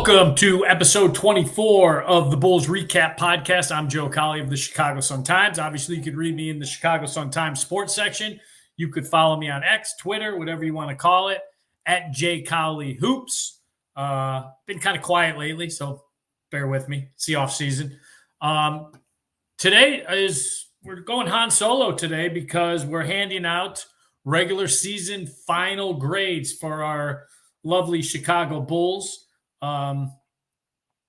Welcome to episode 24 of the Bulls REKAP Podcast. I'm Joe Cowley of the Chicago Sun-Times. Obviously, you could read me in the Chicago Sun-Times sports section. You could follow me on X, Twitter, whatever you want to call it, at J Cowley Hoops. Been kind of quiet lately, so bear with me. It's the off season. We're going Han Solo today because we're handing out regular season final grades for our lovely Chicago Bulls.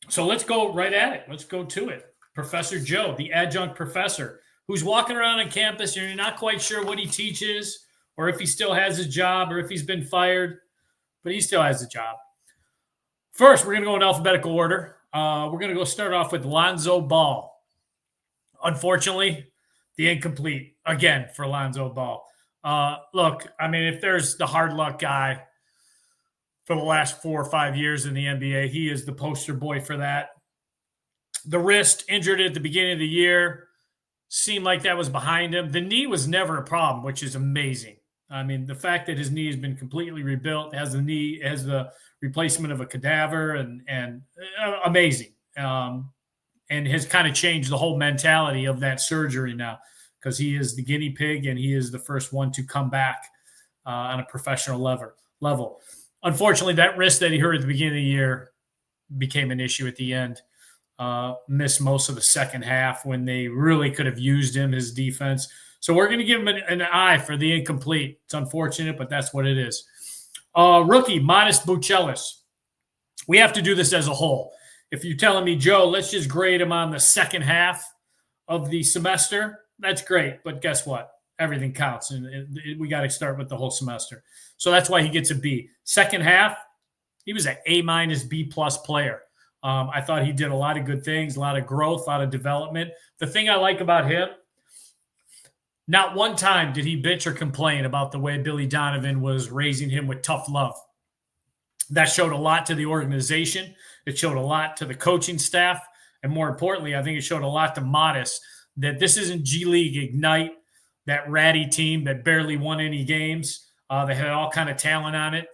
So let's go right at it. Let's go to it. Professor Joe, the adjunct professor, who's walking around on campus and you're not quite sure what he teaches or if he still has his job or if he's been fired, but he still has a job. First, we're going to go in alphabetical order. We're going to go start off with Lonzo Ball. Unfortunately, the incomplete again for Lonzo Ball. Look, I mean, if there's the hard luck guy for the last 4 or 5 years in the NBA, he is the poster boy for that. The wrist injured at the beginning of the year seemed like that was behind him. The knee was never a problem, which is amazing. I mean, the fact that his knee has been completely rebuilt, has the replacement of a cadaver, and amazing. And has kind of changed the whole mentality of that surgery now because he is the guinea pig and he is the first one to come back on a professional level. Unfortunately, that wrist that he hurt at the beginning of the year became an issue at the end. Missed most of the second half when they really could have used him, his defense. So we're going to give him an eye for the incomplete. It's unfortunate, but that's what it is. Rookie, Modest Buchelis. We have to do this as a whole. If you're telling me, Joe, let's just grade him on the second half of the semester, that's great. But guess what? Everything counts, and we got to start with the whole semester. So that's why he gets a B. Second half, he was an A-, B+ player. I thought he did a lot of good things, a lot of growth, a lot of development. The thing I like about him, not one time did he bitch or complain about the way Billy Donovan was raising him with tough love. That showed a lot to the organization. It showed a lot to the coaching staff. And more importantly, I think it showed a lot to Modest that this isn't G League Ignite, that ratty team that barely won any games. They had all kind of talent on it.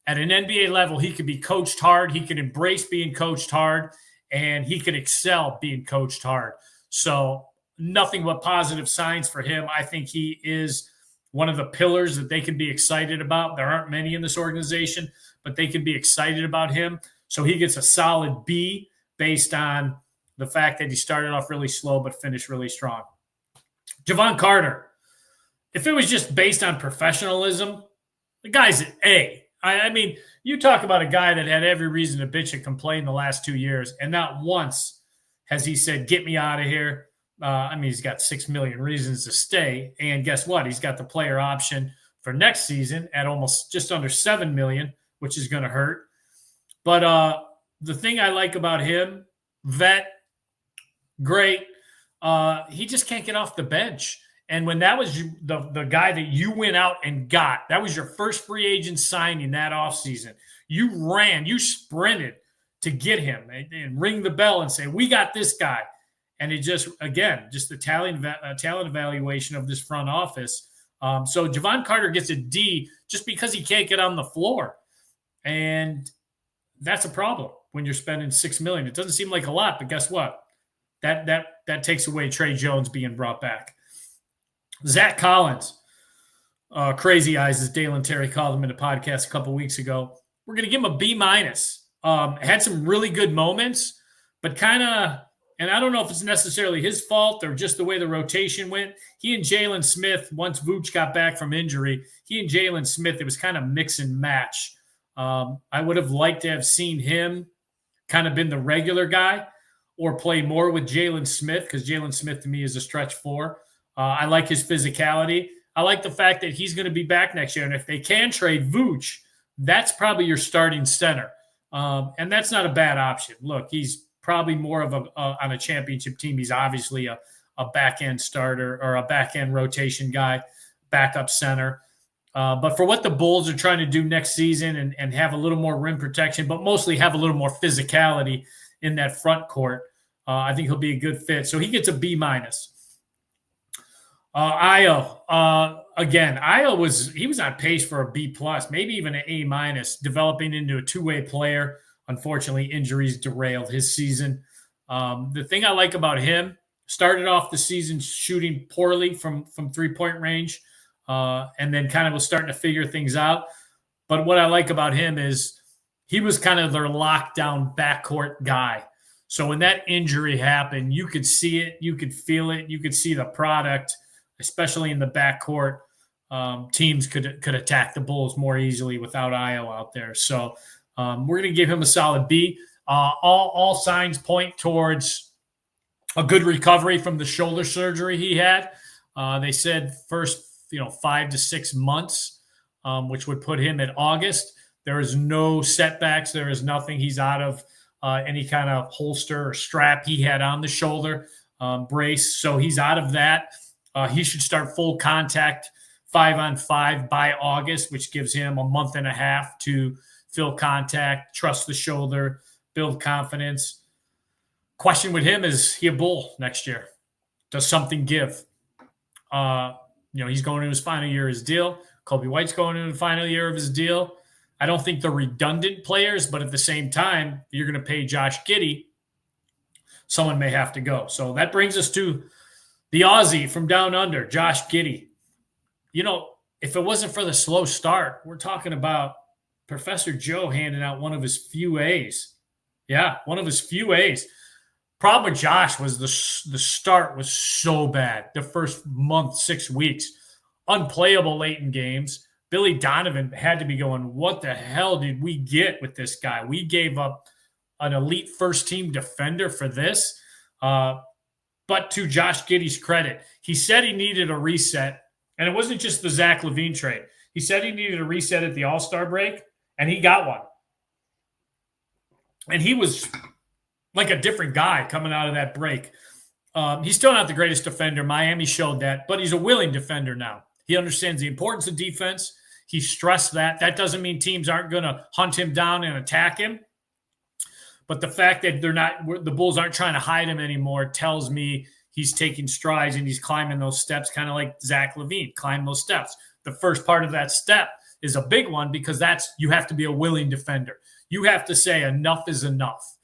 At an NBA level, he could be coached hard. He can embrace being coached hard, and he can excel being coached hard. So nothing but positive signs for him. I think he is one of the pillars that they can be excited about. There aren't many in this organization, but they can be excited about him. So he gets a solid B based on the fact that he started off really slow but finished really strong. Jevon Carter. If it was just based on professionalism, the guy's an A. I mean, you talk about a guy that had every reason to bitch and complain the last 2 years, and not once has he said, get me out of here. He's got 6 million reasons to stay. And guess what? He's got the player option for next season at almost just under 7 million, which is going to hurt. But the thing I like about him, vet, great. He just can't get off the bench. And when that was the guy that you went out and got, that was your first free agent signing that offseason. You sprinted to get him and ring the bell and say, we got this guy. And it just the talent evaluation of this front office. So Jevon Carter gets a D just because he can't get on the floor. And that's a problem when you're spending $6 million. It doesn't seem like a lot, but guess what? That takes away Trey Jones being brought back. Zach Collins, Crazy Eyes, as Dalen Terry called him in a podcast a couple weeks ago. We're going to give him a B-. Had some really good moments, but kind of, and I don't know if it's necessarily his fault or just the way the rotation went. He and Jalen Smith, once Vooch got back from injury, it was kind of mix and match. I would have liked to have seen him kind of been the regular guy or play more with Jalen Smith because Jalen Smith to me is a stretch 4. I like his physicality. I like the fact that he's going to be back next year. And if they can trade Vooch, that's probably your starting center. And that's not a bad option. Look, he's probably more of on a championship team. He's obviously a back-end starter or a back-end rotation guy, backup center. But for what the Bulls are trying to do next season and have a little more rim protection, but mostly have a little more physicality in that front court, I think he'll be a good fit. So he gets a B-. Ayo, again, he was on pace for a B+, maybe even an A-, developing into a two-way player, unfortunately, injuries derailed his season. The thing I like about him, started off the season shooting poorly from three-point range, and then kind of was starting to figure things out. But what I like about him is he was kind of their lockdown backcourt guy. So when that injury happened, you could see it, you could feel it, you could see the product, especially in the backcourt. Teams could attack the Bulls more easily without Io out there. So we're going to give him a solid B. All signs point towards a good recovery from the shoulder surgery he had. They said first 5 to 6 months, which would put him at August. There is no setbacks. There is nothing. He's out of any kind of holster or strap he had on the shoulder brace. So he's out of that. He should start full contact 5-on-5 by August, which gives him a month and a half to fill contact, trust the shoulder, build confidence. Question with him, is he a Bull next year? Does something give? He's going into his final year of his deal. Kobe White's going into the final year of his deal. I don't think they're redundant players, but at the same time, you're going to pay Josh Giddey. Someone may have to go. So that brings us to the Aussie from down under, Josh Giddey. If it wasn't for the slow start, we're talking about Professor Joe handing out one of his few A's. Yeah, one of his few A's. Problem with Josh was the start was so bad. The first month, 6 weeks, unplayable late in games. Billy Donovan had to be going, what the hell did we get with this guy? We gave up an elite first-team defender for this. But to Josh Giddey's credit, he said he needed a reset, and it wasn't just the Zach LaVine trade. He said he needed a reset at the All-Star break, and he got one. And he was like a different guy coming out of that break. He's still not the greatest defender. Miami showed that, but he's a willing defender now. He understands the importance of defense. He stressed that. That doesn't mean teams aren't going to hunt him down and attack him. But the fact that the Bulls aren't trying to hide him anymore tells me he's taking strides and he's climbing those steps, kind of like Zach LaVine, climb those steps. The first part of that step is a big one because you have to be a willing defender. You have to say enough is enough.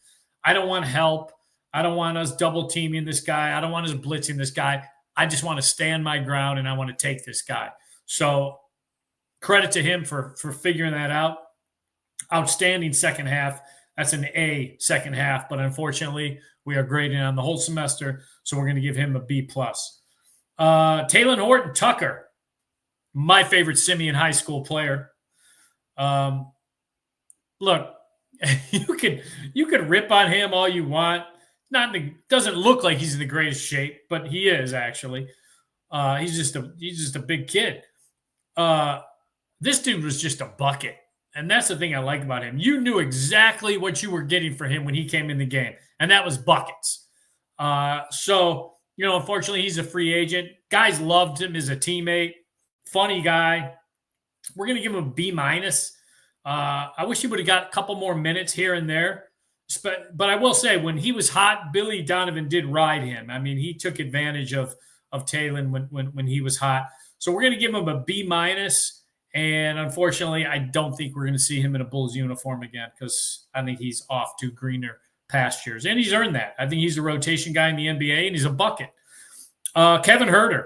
I don't want help. I don't want us double teaming this guy. I don't want us blitzing this guy. I just want to stand my ground and I want to take this guy. So credit to him for figuring that out. Outstanding second half. That's an A second half, but unfortunately we are grading on the whole semester, so we're going to give him a B+. Taylor Horton Tucker, my favorite Simeon high school player. Look, you could rip on him all you want. Doesn't look like he's in the greatest shape, but he is actually. He's just a big kid. This dude was just a bucket. And that's the thing I like about him. You knew exactly what you were getting for him when he came in the game, and that was buckets. Unfortunately, he's a free agent. Guys loved him as a teammate. Funny guy. We're going to give him a B-. I wish he would have got a couple more minutes here and there. But I will say, when he was hot, Billy Donovan did ride him. I mean, he took advantage of Taylor when he was hot. So we're going to give him a B-. And unfortunately, I don't think we're going to see him in a Bulls uniform again because I think he's off to greener pastures. And he's earned that. I think he's a rotation guy in the NBA, and he's a bucket. Kevin Huerter,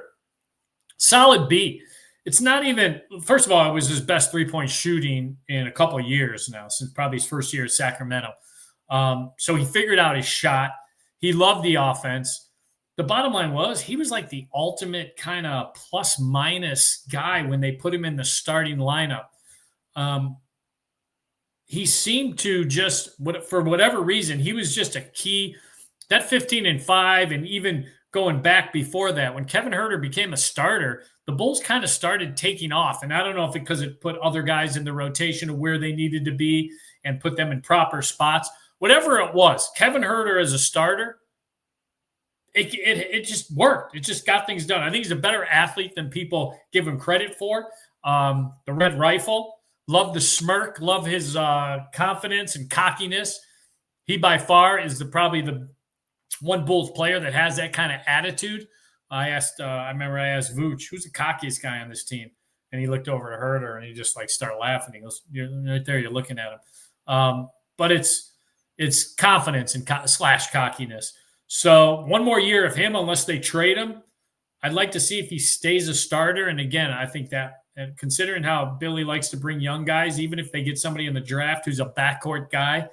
solid B. It's not even – first of all, it was his best three-point shooting in a couple of years now, since probably his first year at Sacramento. So he figured out his shot. He loved the offense. The bottom line was he was like the ultimate kind of plus-minus guy when they put him in the starting lineup. He seemed to just, for whatever reason, he was just a key. That 15-5 and even going back before that, when Kevin Huerter became a starter, the Bulls kind of started taking off. And I don't know if because it put other guys in the rotation of where they needed to be and put them in proper spots. Whatever it was, Kevin Huerter as a starter, it just worked. It just got things done. I think he's a better athlete than people give him credit for. The red rifle, love the smirk, love his confidence and cockiness. He by far is probably the one Bulls player that has that kind of attitude. I remember I asked Vooch, who's the cockiest guy on this team? And he looked over to Huerter and he just started laughing. He goes, "You're right there, you're looking at him." But it's It's confidence and slash cockiness. So one more year of him, unless they trade him, I'd like to see if he stays a starter. And again, I think that, and considering how Billy likes to bring young guys, even if they get somebody in the draft who's a backcourt guy,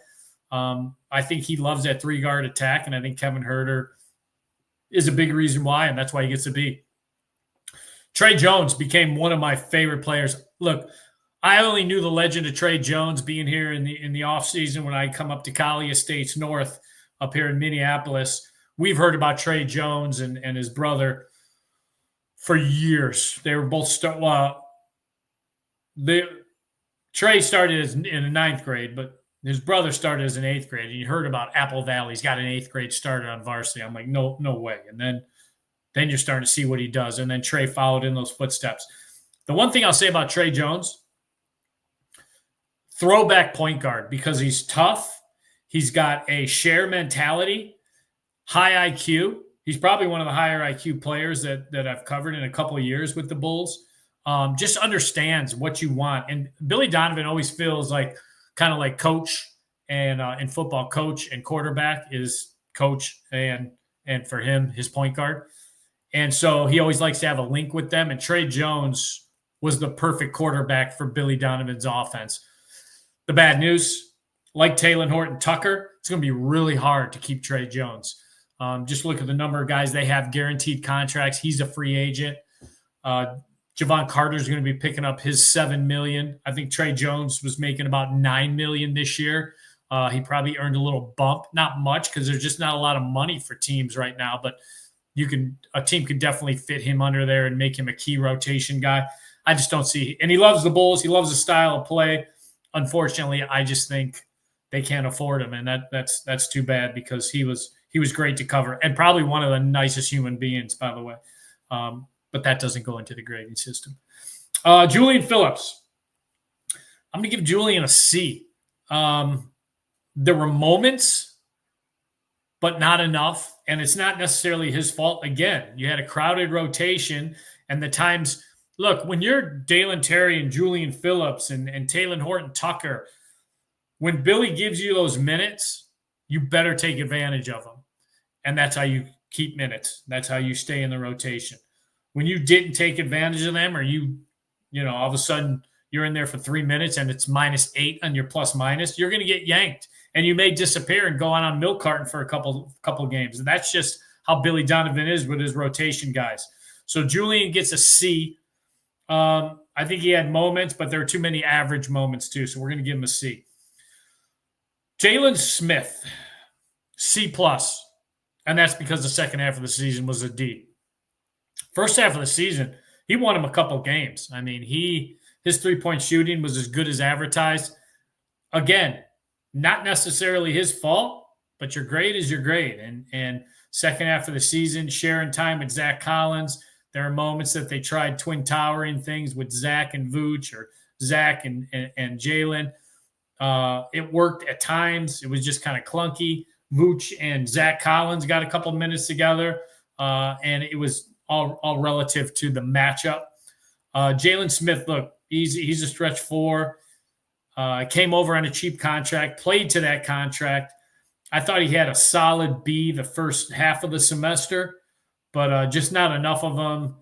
I think he loves that 3-guard attack. And I think Kevin Huerter is a big reason why, and that's why he gets to be. Tre Jones became one of my favorite players. Look, I only knew the legend of Tre Jones being here in the offseason when I come up to Collie Estates North up here in Minneapolis. We've heard about Tre Jones and his brother for years. They were both Trey started in the 9th grade, but his brother started as an 8th grade. And you heard about Apple Valley. He's got an 8th grade started on varsity. I'm like, no way. And then you're starting to see what he does. And then Trey followed in those footsteps. The one thing I'll say about Tre Jones, throwback point guard, because he's tough. He's got a share mentality, high IQ. He's probably one of the higher IQ players that I've covered in a couple of years with the Bulls. Just understands what you want. And Billy Donovan always feels like kind of like coach and in football, coach and quarterback is coach and for him, his point guard. And so he always likes to have a link with them. And Tre Jones was the perfect quarterback for Billy Donovan's offense. The bad news, like Talen Horton-Tucker, it's going to be really hard to keep Tre Jones. Just look at the number of guys they have guaranteed contracts. He's a free agent. Javon Carter's going to be picking up his $7 million. I think Tre Jones was making about $9 million this year. He probably earned a little bump, not much, because there's just not a lot of money for teams right now. But a team could definitely fit him under there and make him a key rotation guy. I just don't see, and he loves the Bulls. He loves the style of play. Unfortunately, I just think they can't afford him, and that's too bad because he was great to cover and probably one of the nicest human beings, by the way. But that doesn't go into the grading system. Julian Phillips. I'm going to give Julian a C. There were moments, but not enough. And it's not necessarily his fault. Again, you had a crowded rotation and the times. Look, when you're Dalen Terry and Julian Phillips and Talen Horton-Tucker, when Billy gives you those minutes, you better take advantage of them. And that's how you keep minutes. That's how you stay in the rotation. When you didn't take advantage of them, or you all of a sudden you're in there for 3 minutes and it's -8 on your plus minus, you're going to get yanked and you may disappear and go on milk carton for a couple games. And that's just how Billy Donovan is with his rotation guys. So Julian gets a C. I think he had moments, but there are too many average moments too. So we're going to give him a C. Jalen Smith, C+. And that's because the second half of the season was a D. First half of the season, he won him a couple games. I mean, his three-point shooting was as good as advertised. Again, not necessarily his fault, but your grade is your grade. And second half of the season, sharing time with Zach Collins. There are moments that they tried twin towering things with Zach and Vooch, or Zach and Jalen. It worked at times. It was just kind of clunky. Vooch and Zach Collins got a couple minutes together, and it was all relative to the matchup. Jalen Smith, look, he's a stretch 4. Came over on a cheap contract, played to that contract. I thought he had a solid B the first half of the semester, but just not enough of them.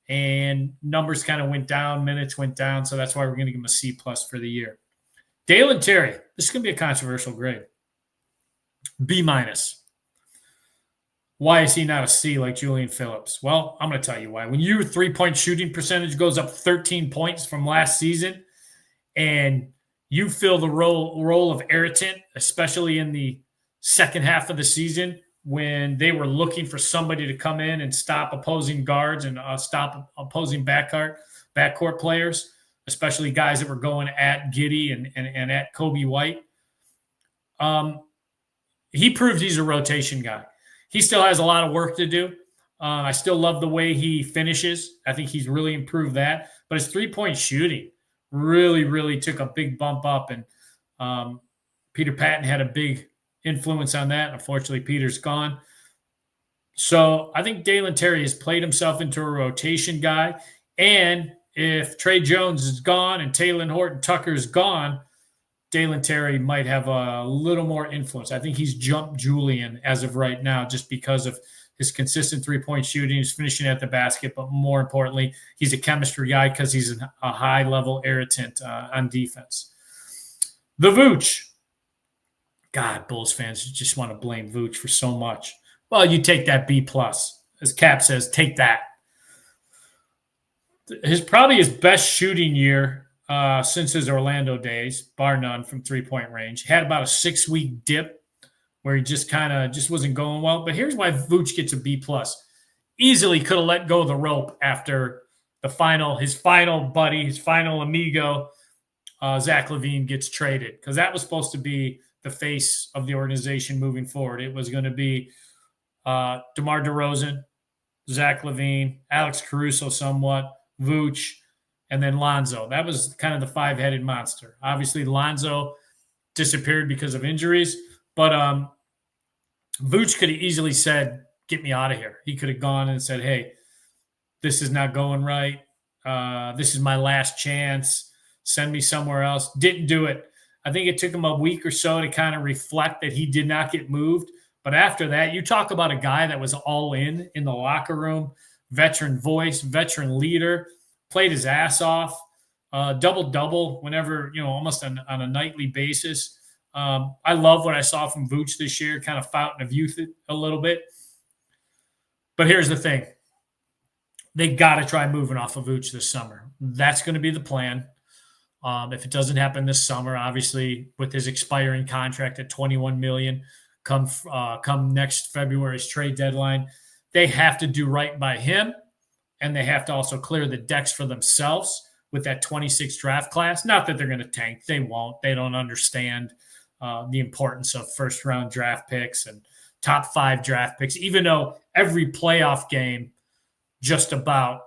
And numbers kind of went down, minutes went down. So that's why we're going to give him a C+ for the year. Dalen Terry, this is going to be a controversial grade. B-. Why is he not a C like Julian Phillips? Well, I'm going to tell you why. When your three-point shooting percentage goes up 13 points from last season and you fill the role of irritant, especially in the second half of the season when they were looking for somebody to come in and stop opposing guards and stop opposing backcourt players, especially guys that were going at Giddey and at Kobe White. He proved he's a rotation guy. He still has a lot of work to do. I still love the way he finishes. I think he's really improved that. But his three-point shooting really, really took a big bump up. And Peter Patton had a big influence on that. Unfortunately, Peter's gone. So I think Dalen Terry has played himself into a rotation guy. And if Tre Jones is gone and Talen Horton-Tucker is gone, Dalen Terry might have a little more influence. I think he's jumped Julian as of right now just because of his consistent three-point shooting. He's finishing at the basket, but more importantly, he's a chemistry guy because he's a high-level irritant on defense. The Vooch. God, Bulls fans just want to blame Vooch for so much. Well, you take that B+. As Cap says, take that. Probably his best shooting year since his Orlando days, bar none, from three-point range. Had about a 6-week dip where he just wasn't going well. But here's why Vooch gets a B+. Easily could have let go of the rope after his final buddy, his final amigo, Zach LaVine gets traded, because that was supposed to be the face of the organization moving forward. It was going to be DeMar DeRozan, Zach LaVine, Alex Caruso somewhat, Vooch, and then Lonzo. That was kind of the five-headed monster. Obviously, Lonzo disappeared because of injuries, but Vooch could have easily said, get me out of here. He could have gone and said, hey, this is not going right. This is my last chance. Send me somewhere else. Didn't do it. I think it took him a week or so to kind of reflect that he did not get moved. But after that, you talk about a guy that was all in the locker room, veteran voice, veteran leader, played his ass off, double-double whenever, almost on a nightly basis. I love what I saw from Vooch this year, kind of fountain of youth a little bit. But here's the thing. They got to try moving off of Vooch this summer. That's going to be the plan. If it doesn't happen this summer, obviously with his expiring contract at $21 million, come next February's trade deadline, they have to do right by him, and they have to also clear the decks for themselves with that 26 draft class. Not that they're going to tank. They won't. They don't understand the importance of first-round draft picks and top 5 draft picks, even though every playoff game just about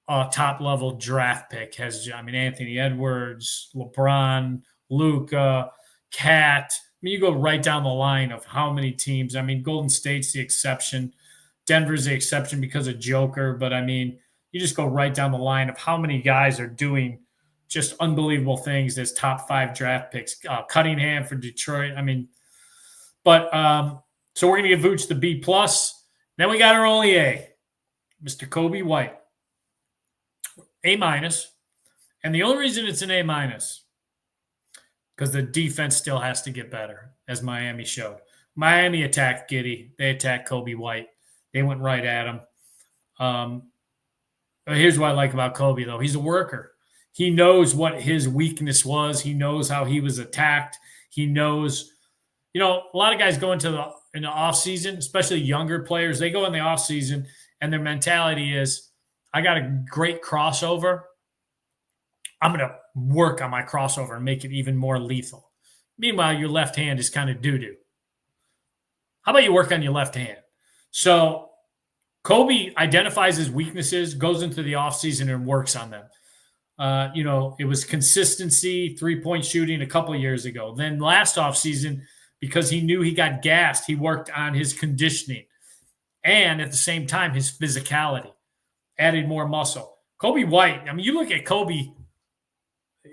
a top-level draft pick has, Anthony Edwards, LeBron, Luka, Cat. You go right down the line of how many teams. Golden State's the exception. Denver's the exception because of Joker. But, you just go right down the line of how many guys are doing just unbelievable things as top 5 draft picks. Cunningham for Detroit. So we're going to give Vooch the B+. Then we got our only A, Mr. Coby White. A-. And the only reason it's an A-, because the defense still has to get better, as Miami showed. Miami attacked Giddey. They attacked Coby White. They went right at him. Here's what I like about Coby, though. He's a worker. He knows what his weakness was. He knows how he was attacked. He knows, a lot of guys go in the offseason, especially younger players. They go in the offseason, and their mentality is, I got a great crossover. I'm going to work on my crossover and make it even more lethal. Meanwhile, your left hand is kind of doo-doo. How about you work on your left hand? So Coby identifies his weaknesses, goes into the offseason and works on them. It was consistency, three-point shooting a couple of years ago. Then last offseason, because he knew he got gassed, he worked on his conditioning. And at the same time, his physicality, added more muscle. Coby White, you look at Coby,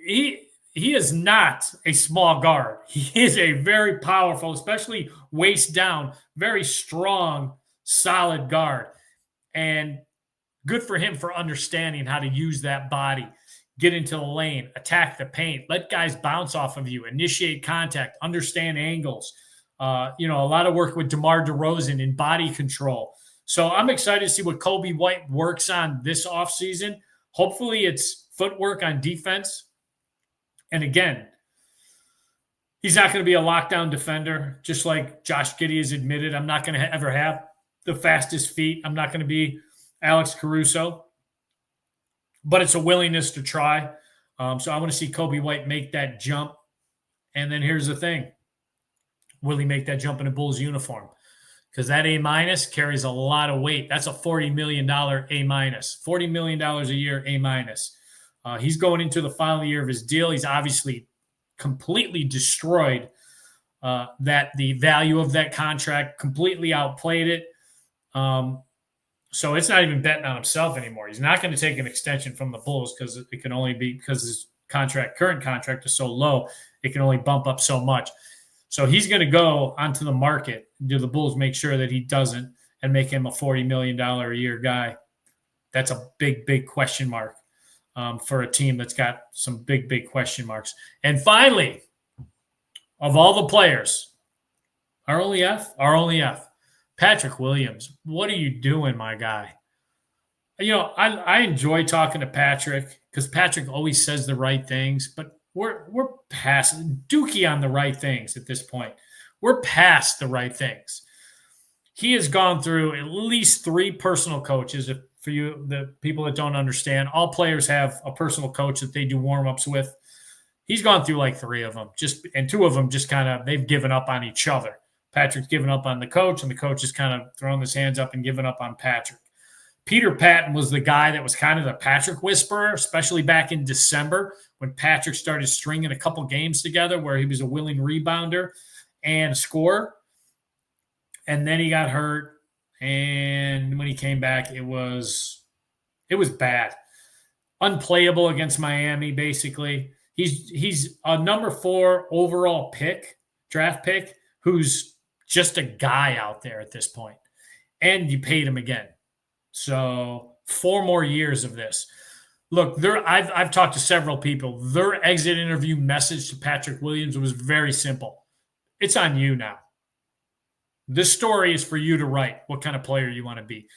he is not a small guard. He is a very powerful, especially waist down, very strong, solid guard. And good for him for understanding how to use that body, get into the lane, attack the paint, let guys bounce off of you, initiate contact, understand angles. A lot of work with DeMar DeRozan in body control. So I'm excited to see what Coby White works on this offseason. Hopefully it's footwork on defense. And again, he's not going to be a lockdown defender, just like Josh Giddey has admitted. I'm not going to ever have the fastest feet. I'm not going to be Alex Caruso. But it's a willingness to try. So I want to see Coby White make that jump. And then here's the thing. Will he make that jump in a Bulls uniform? Because that A- carries a lot of weight. That's a $40 million A-. $40 million a year A-. He's going into the final year of his deal. He's obviously completely destroyed the value of that contract, completely outplayed it. So it's not even betting on himself anymore. He's not going to take an extension from the Bulls because it can only be because his current contract is so low. It can only bump up so much. So he's going to go onto the market. Do the Bulls make sure that he doesn't and make him a $40 million a year guy? That's a big, big question mark for a team that's got some big, big question marks. And finally, of all the players, our only F, Patrick Williams. What are you doing, my guy? I enjoy talking to Patrick because Patrick always says the right things, but we're past Dookie on the right things at this point. We're past the right things. He has gone through at least 3 personal coaches. For you, the people that don't understand, all players have a personal coach that they do warm-ups with. He's gone through like 3 of them, and 2 of them just kind of, they've given up on each other. Patrick's given up on the coach, and the coach has kind of thrown his hands up and given up on Patrick. Peter Patton was the guy that was kind of the Patrick whisperer, especially back in December when Patrick started stringing a couple games together where he was a willing rebounder and a scorer. And then he got hurt. And when he came back, it was bad. Unplayable against Miami, basically. He's a number 4 overall draft pick, who's just a guy out there at this point. And you paid him again. So 4 more years of this. Look, I've talked to several people. Their exit interview message to Patrick Williams was very simple. It's on you now. This story is for you to write what kind of player you want to be.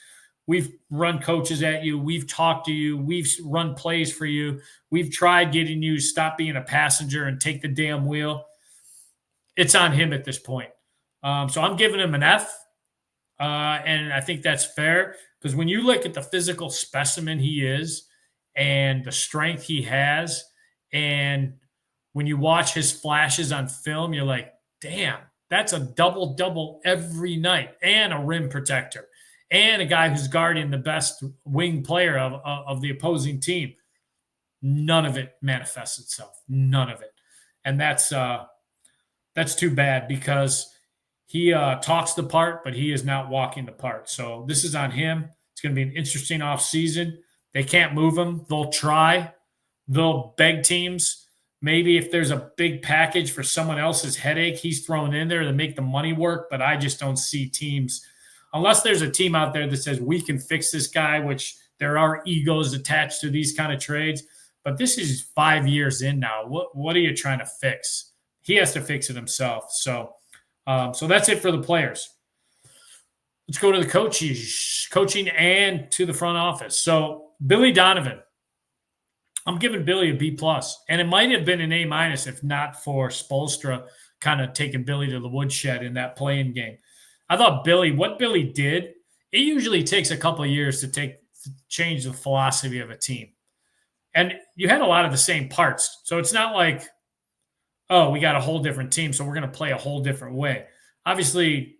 We've run coaches at you. We've talked to you. We've run plays for you. We've tried getting you to stop being a passenger and take the damn wheel. It's on him at this point. So I'm giving him an F. And I think that's fair because when you look at the physical specimen he is and the strength he has, and when you watch his flashes on film, you're like, damn, that's a double-double every night and a rim protector and a guy who's guarding the best wing player of the opposing team. None of it manifests itself. None of it. And that's too bad because he talks the part, but he is not walking the part. So this is on him. It's going to be an interesting offseason. They can't move him. They'll try. They'll beg teams. Maybe if there's a big package for someone else's headache, he's thrown in there to make the money work. But I just don't see teams, unless there's a team out there that says we can fix this guy, which there are egos attached to these kind of trades. But this is 5 years in now. What are you trying to fix? He has to fix it himself. So that's it for the players. Let's go to the coaching and to the front office. So Billy Donovan, I'm giving Billy a B+, and it might have been an A- if not for Spoelstra kind of taking Billy to the woodshed in that play-in game. I thought what Billy did, it usually takes a couple of years to change the philosophy of a team. And you had a lot of the same parts. So it's not like, oh, we got a whole different team, so we're going to play a whole different way. Obviously,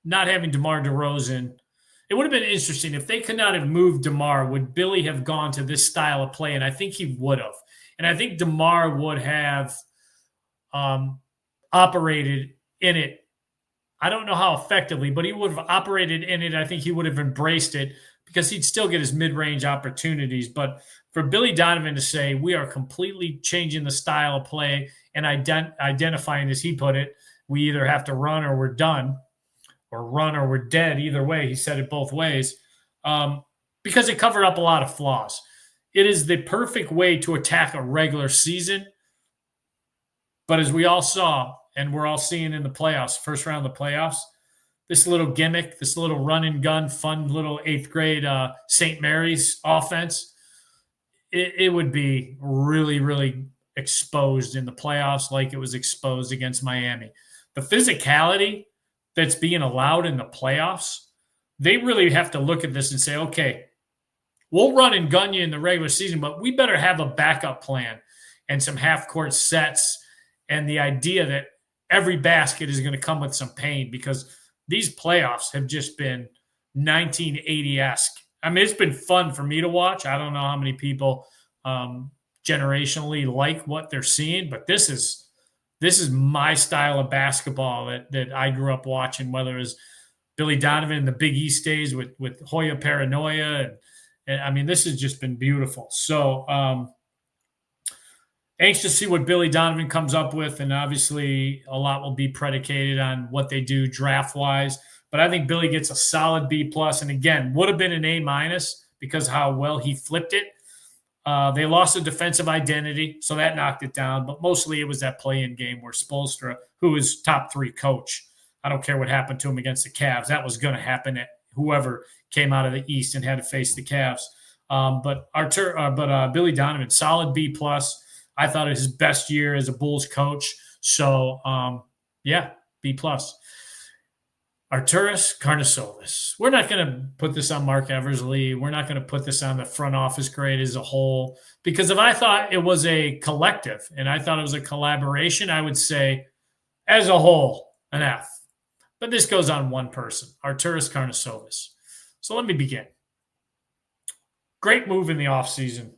not having DeMar DeRozan, it would have been interesting. If they could not have moved DeMar, would Billy have gone to this style of play? And I think he would have. And I think DeMar would have operated in it. I don't know how effectively, but he would have operated in it. I think he would have embraced it because he'd still get his mid-range opportunities. But for Billy Donovan to say, we are completely changing the style of play and identifying, as he put it, we either have to run or we're done, or run or we're dead. Either way, he said it both ways, because it covered up a lot of flaws. It is the perfect way to attack a regular season. But as we all saw, and we're all seeing in the playoffs, first round of the playoffs, this little gimmick, this little run and gun, fun little 8th grade St. Mary's offense, it would be really, really exposed in the playoffs like it was exposed against Miami. The physicality that's being allowed in the playoffs, they really have to look at this and say, okay, we'll run and gun you in the regular season, but we better have a backup plan and some half-court sets and the idea that every basket is going to come with some pain, because these playoffs have just been 1980-esque. I mean, it's been fun for me to watch. I don't know how many people generationally like what they're seeing, but this is my style of basketball that I grew up watching, whether it was Billy Donovan in the Big East days with Hoya Paranoia. And I mean, this has just been beautiful. So Anxious to see what Billy Donovan comes up with, and obviously a lot will be predicated on what they do draft-wise. But I think Billy gets a solid B+, and again, would have been an A- because how well he flipped it. They lost a defensive identity, so that knocked it down. But mostly it was that play-in game where Spoelstra, who is top 3 coach, I don't care what happened to him against the Cavs. That was going to happen at whoever came out of the East and had to face the Cavs. But Billy Donovan, solid B+. I thought it was his best year as a Bulls coach. So, B+. Arturas Karnisovas. We're not going to put this on Mark Eversley. We're not going to put this on the front office grade as a whole. Because if I thought it was a collective and I thought it was a collaboration, I would say, as a whole, an F. But this goes on one person, Arturas Karnisovas. So let me begin. Great move in the offseason,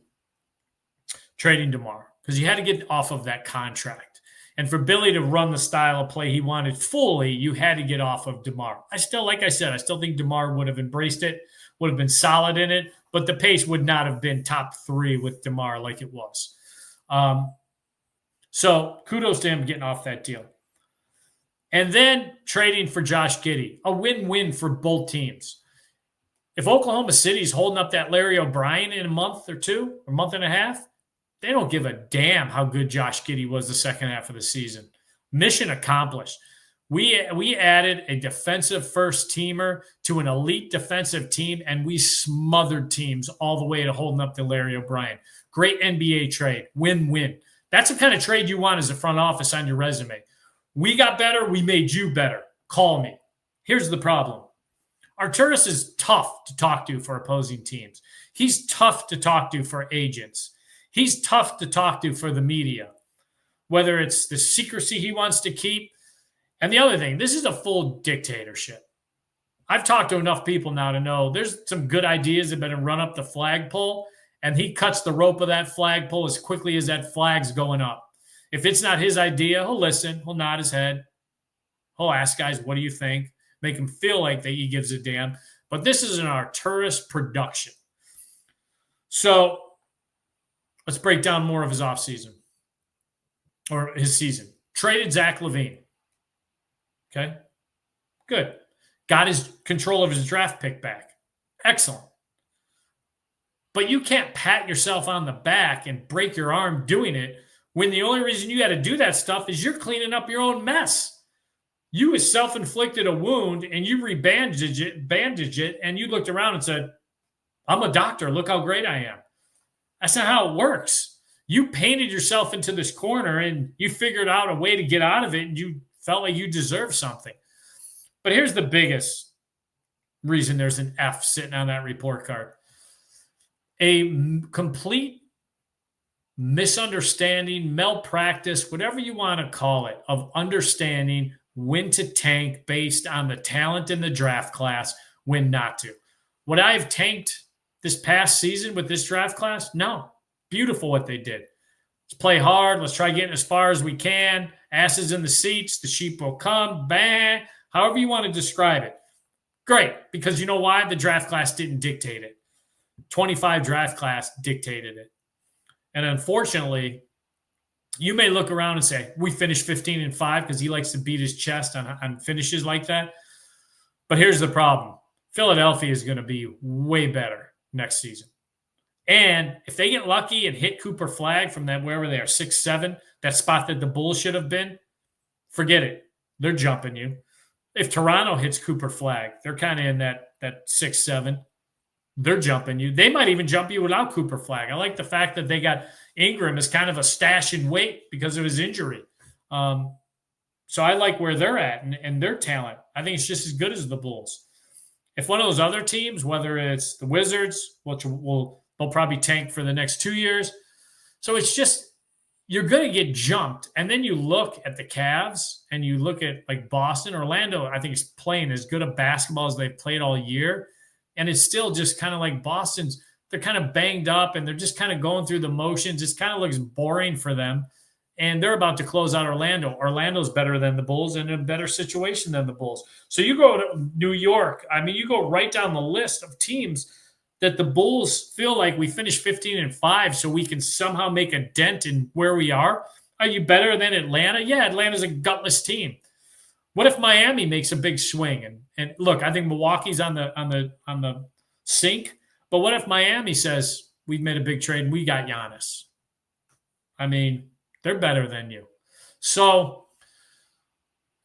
trading DeMar, because you had to get off of that contract. And for Billy to run the style of play he wanted fully, you had to get off of DeMar. I still think DeMar would have embraced it, would have been solid in it, but the pace would not have been top 3 with DeMar like it was. So kudos to him getting off that deal. And then trading for Josh Giddey, a win-win for both teams. If Oklahoma City's holding up that Larry O'Brien in a month or 2, or month and a half, they don't give a damn how good Josh Giddey was the second half of the season. Mission accomplished. We added a defensive first teamer to an elite defensive team, and we smothered teams all the way to holding up to Larry O'Brien. Great NBA trade. Win-win. That's the kind of trade you want as a front office on your resume. We got better. We made you better. Call me. Here's the problem. Arturas is tough to talk to for opposing teams. He's tough to talk to for agents. He's tough to talk to for the media, whether it's the secrecy he wants to keep. And the other thing, this is a full dictatorship. I've talked to enough people now to know there's some good ideas that have been run up the flagpole, and he cuts the rope of that flagpole as quickly as that flag's going up. If it's not his idea, he'll listen. He'll nod his head. He'll ask guys, what do you think? Make him feel like that he gives a damn. But this is an Arturas production. So let's break down more of his offseason or his season. Traded Zach LaVine. Okay, good. Got his control of his draft pick back. Excellent. But you can't pat yourself on the back and break your arm doing it when the only reason you got to do that stuff is you're cleaning up your own mess. You self-inflicted a wound and you bandaged it, and you looked around and said, I'm a doctor. Look how great I am. That's not how it works. You painted yourself into this corner and you figured out a way to get out of it, and you felt like you deserved something. But here's the biggest reason there's an F sitting on that report card. A complete misunderstanding, malpractice, whatever you want to call it, of understanding when to tank based on the talent in the draft class, when not to. Would I have tanked this past season with this draft class? No. Beautiful what they did. Let's play hard. Let's try getting as far as we can. Asses in the seats. The sheep will come. Bang. However you want to describe it. Great. Because you know why? The draft class didn't dictate it. 25 draft class dictated it. And unfortunately, you may look around and say, we finished 15-5 because he likes to beat his chest on finishes like that. But here's the problem. Philadelphia is going to be way better next season. And if they get lucky and hit Cooper Flag from that wherever they are, 6-7, that spot that the Bulls should have been, forget it. They're jumping you. If Toronto hits Cooper Flag, they're kind of in that 6-7. They're jumping you. They might even jump you without Cooper Flag. I like the fact that they got Ingram as kind of a stash in weight because of his injury. So I like where they're at and their talent. I think it's just as good as the Bulls. If one of those other teams, whether it's the Wizards, which they'll probably tank for the next 2 years. So it's just, you're going to get jumped. And then you look at the Cavs and you look at like Boston. Orlando, I think, is playing as good a basketball as they've played all year. And it's still just kind of like Boston's, they're kind of banged up and they're just kind of going through the motions. It kind of looks boring for them. And they're about to close out Orlando. Orlando's better than the Bulls and in a better situation than the Bulls. So you go to New York. I mean, you go right down the list of teams. that the Bulls feel like we finished 15-5 so we can somehow make a dent in where we are. Are you better than Atlanta? Yeah, Atlanta's a gutless team. What if Miami makes a big swing? And look, I think Milwaukee's on the sink. But what if Miami says we've made a big trade and we got Giannis? I mean, they're better than you. So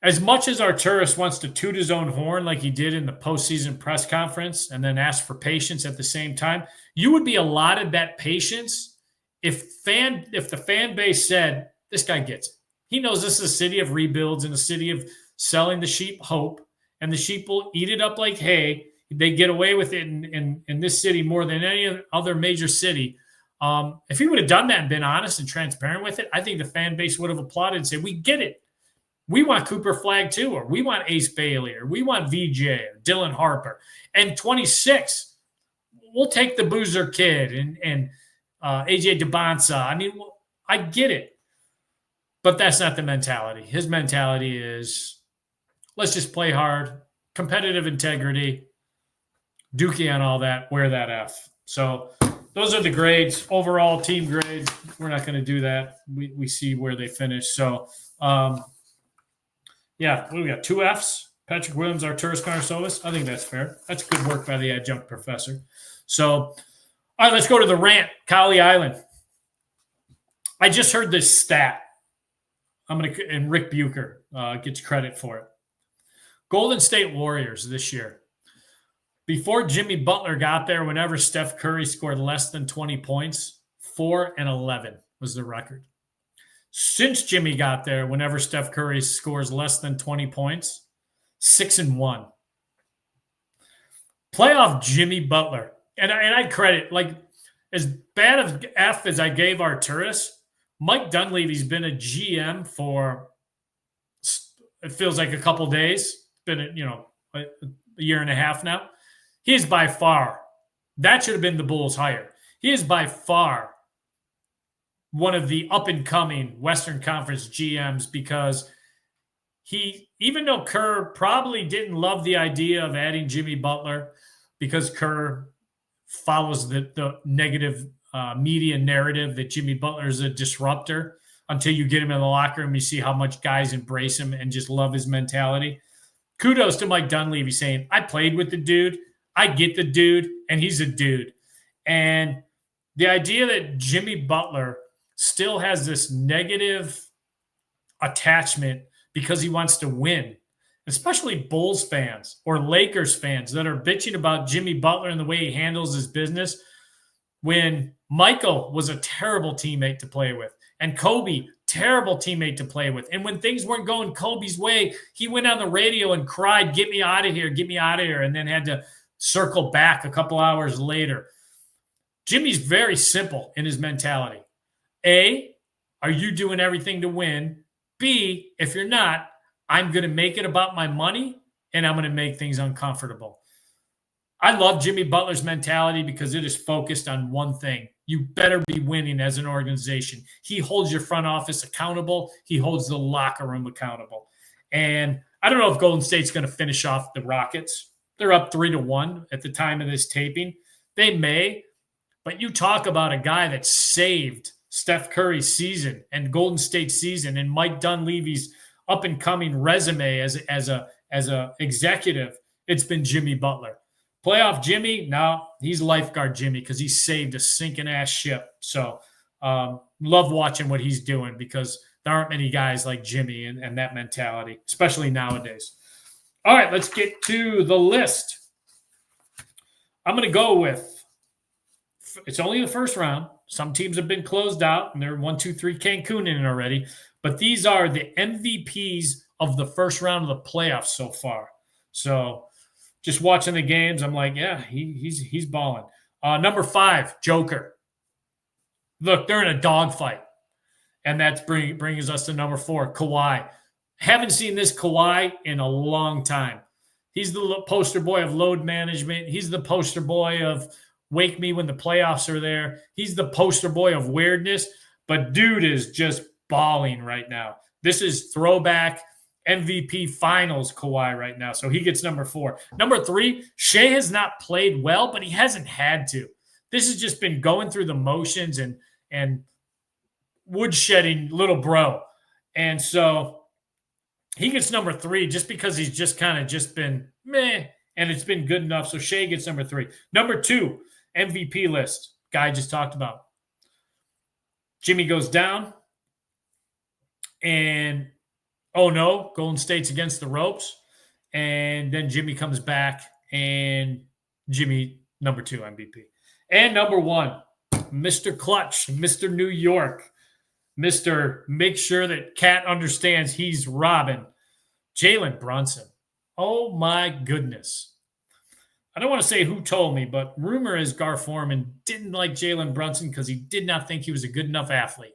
as much as Arturas wants to toot his own horn like he did in the postseason press conference and then ask for patience at the same time, you would be allotted that patience if the fan base said, this guy gets it. He knows this is a city of rebuilds and a city of selling the sheep hope, and the sheep will eat it up like hay. They get away with it in this city more than any other major city. If he would have done that and been honest and transparent with it, I think the fan base would have applauded and said, we get it. We want Cooper Flagg too, or we want Ace Bailey, or we want VJ, or Dylan Harper. And 26, we'll take the Boozer kid and AJ DeBonsa. I mean, I get it. But that's not the mentality. His mentality is, let's just play hard, competitive integrity, Dookie on all that, wear that F. So those are the grades, overall team grades. We're not going to do that. We see where they finish. So, yeah, we got 2 Fs. Patrick Williams, Arturas Karnisovas. I think that's fair. That's good work by the adjunct professor. So, all right, let's go to the rant. Cowley Island. I just heard this stat. And Rick Bucher gets credit for it. Golden State Warriors this year. Before Jimmy Butler got there, whenever Steph Curry scored less than 20 points, 4-11 was the record. Since Jimmy got there, whenever Steph Curry scores less than 20 points, 6-1. Playoff Jimmy Butler. And I credit, like, as bad of F as I gave Arturas, Mike Dunleavy's been a GM for, it feels like a couple days. It's been, a year and a half now. He is by far, that should have been the Bulls' hire. He is by far one of the up-and-coming Western Conference GMs because even though Kerr probably didn't love the idea of adding Jimmy Butler because Kerr follows the negative media narrative that Jimmy Butler is a disruptor until you get him in the locker room, you see how much guys embrace him and just love his mentality. Kudos to Mike Dunleavy saying, I played with the dude, I get the dude, and he's a dude. And the idea that Jimmy Butler still has this negative attachment because he wants to win, especially Bulls fans or Lakers fans that are bitching about Jimmy Butler and the way he handles his business, when Michael was a terrible teammate to play with and Kobe, terrible teammate to play with. And when things weren't going Kobe's way, he went on the radio and cried, get me out of here, and then had to circle back a couple hours later. Jimmy's very simple in his mentality. A, are you doing everything to win? B, if you're not, I'm going to make it about my money and I'm going to make things uncomfortable. I love Jimmy Butler's mentality because it is focused on one thing. You better be winning as an organization. He holds your front office accountable. He holds the locker room accountable. And I don't know if Golden State's going to finish off the Rockets. They're up 3-1 at the time of this taping. They may, but you talk about a guy that saved Steph Curry's season and Golden State's season and Mike Dunleavy's up-and-coming resume as a executive. It's been Jimmy Butler. Playoff Jimmy, no, he's lifeguard Jimmy because he saved a sinking ass ship. So love watching what he's doing because there aren't many guys like Jimmy and that mentality, especially nowadays. All right, let's get to the list. I'm going to go with, it's only the first round. Some teams have been closed out and they're 1, 2, 3 Cancun in already. But these are the MVPs of the first round of the playoffs so far. So just watching the games, I'm like, yeah, he's balling. Number 5, Joker. Look, they're in a dogfight. And that's brings us to number 4, Kawhi. Haven't seen this Kawhi in a long time. He's the poster boy of load management. He's the poster boy of wake me when the playoffs are there. He's the poster boy of weirdness. But dude is just balling right now. This is throwback MVP finals Kawhi right now. So he gets number 4. Number 3, Shea has not played well, but he hasn't had to. This has just been going through the motions and woodshedding little bro. And so he gets number 3 just because he's just kind of just been meh, and it's been good enough. So Shea gets number 3. Number 2, MVP list. Guy just talked about. Jimmy goes down. And, oh no, Golden State's against the ropes. And then Jimmy comes back, and Jimmy, number 2 MVP. And number 1, Mr. Clutch, Mr. New York, Mr. Make sure that Cat understands he's Robin, Jalen Brunson. Oh, my goodness. I don't want to say who told me, but rumor is Gar Forman didn't like Jalen Brunson because he did not think he was a good enough athlete.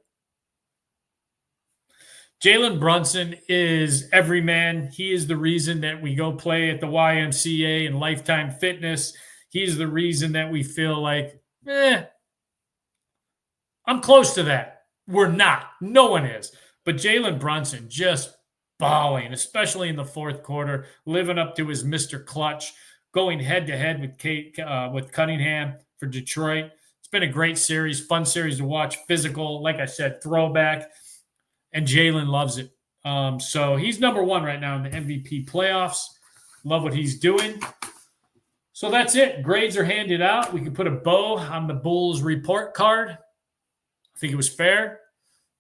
Jalen Brunson is every man. He is the reason that we go play at the YMCA and Lifetime Fitness. He's the reason that we feel like, I'm close to that. We're not. No one is. But Jalen Brunson just balling, especially in the fourth quarter, living up to his Mr. Clutch, going head-to-head with Cunningham for Detroit. It's been a great series, fun series to watch, physical, like I said, throwback, and Jalen loves it. So he's number 1 right now in the MVP playoffs. Love what he's doing. So that's it. Grades are handed out. We can put a bow on the Bulls report card. I think it was fair.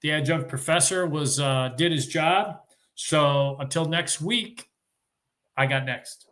The adjunct professor did his job. So until next week, I got next.